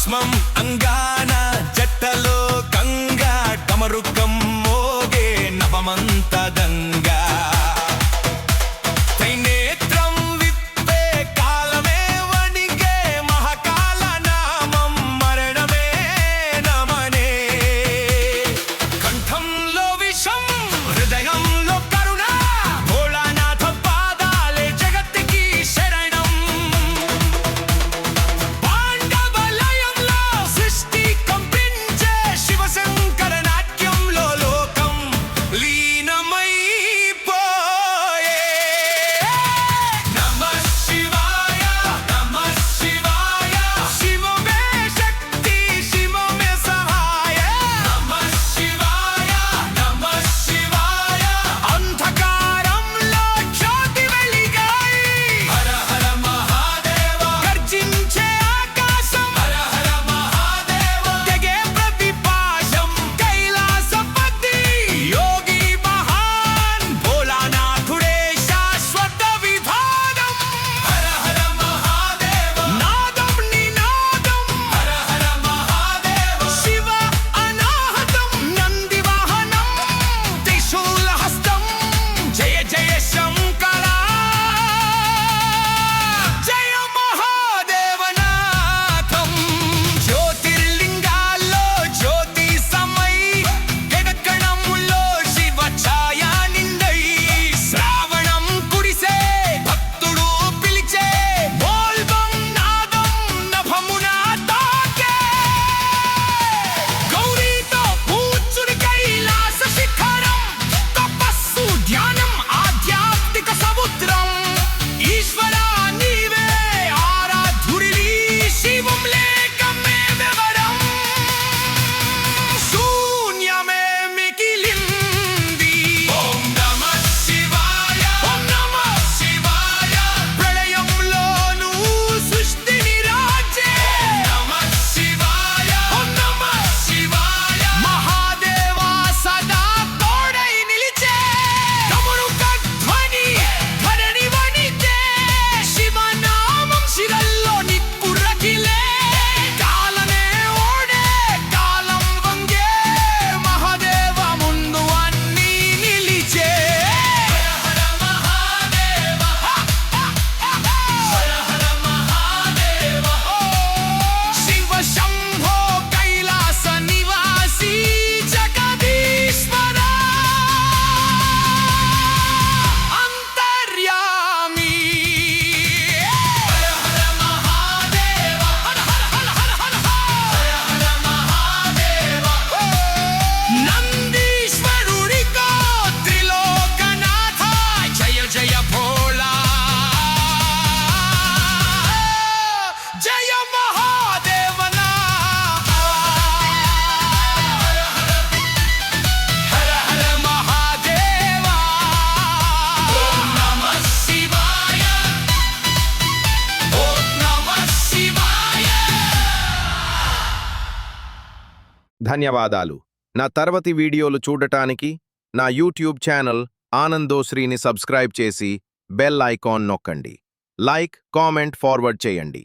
భస్మం అంగాన జట్టలో గంగా డమరుకం మోగే నవమంతదంగా త్రైనేత్రం విప్పే కాలమే వణిగే మహాకాల నామం మరణమే నమనే కంఠంలో విషం హృదయంలో కరుణ భోళానాథ పాదాలే జగత్తుకి శరణం పాండవలయంలో సృష్టి కంపించే శివశంకర నాట్యంలో లోకం లీనమైపోయే నమః శివాయ నమః శివాయ శివమే శక్తి శివమే సహాయ నమః శివాయ నమః శివాయ అంధకారంలో జ్యోతి వెలిగాయి హర హర మహాదేవ గర్జించే ఆకాశం హర హర మహాదేవ తెగే ప్రతిపాశం కైలాసపతి యోగి మహాన్ భోలానాథుడే శాశ్వత విధానం హర హర మహాదేవ నాదం నినాదం హర హర మహాదేవ శివ అనాహతం నంది వాహనం త్రిశూల హస్తం జయ జయ శంకర జయ మహాదేవనాథం జ్యోతిర్లింగాల్లో జ్యోతి సమై గగకణములో శివ ఛాయ నిండై శ్రావణం కురిసే భక్తుడు పిలిచే బోల్బం నాదం నభమున తాకే గౌరీతో కూర్చుని కైలాస శిఖరం తపస్సు ధ్యానం ఆధ్యాత్మిక సముద్రం ఈశ్వరా నీవే ఆరాధ్యుడివి శివం లేక మేమెవరం శూన్యమే మిగిలింది ఓం నమః శివాయ ఓం నమః శివాయ ప్రళయంలోనూ సృష్టిని రాజే నమః శివాయ ఓం నమః శివాయ మహాదేవా సదా తోడై నిలిచే డమరుక ధ్వని ధరణి వణికే శివనామం శిరల్లో నిప్పు రగిలే కాలనే ఓడే కాలం వంగే మహాదేవ ముందు అన్నీ నిలిచే హర హర మహాదేవ హర హర మహాదేవ శివ శంభో కైలాస నివాసి జగదీశ్వర అంతర్యామి హర హర మహాదేవ హర హర హర హర హర హర మహాదేవ నందీశ్వరుడికో త్రిలోకనాథ జయ జయ భోళా జయ మహాదేవనా హర హర మహాదేవ ఓం నమః శివాయ ఓం నమః శివాయ ధన్యవాదాలు. నా తర్వాతి వీడియోలు చూడటానికి నా యూట్యూబ్ ఛానల్ ఆనందోశ్రీని సబ్స్క్రైబ్ చేసి బెల్ ఐకాన్ నొక్కండి. లైక్, కామెంట్, ఫార్వర్డ్ చేయండి.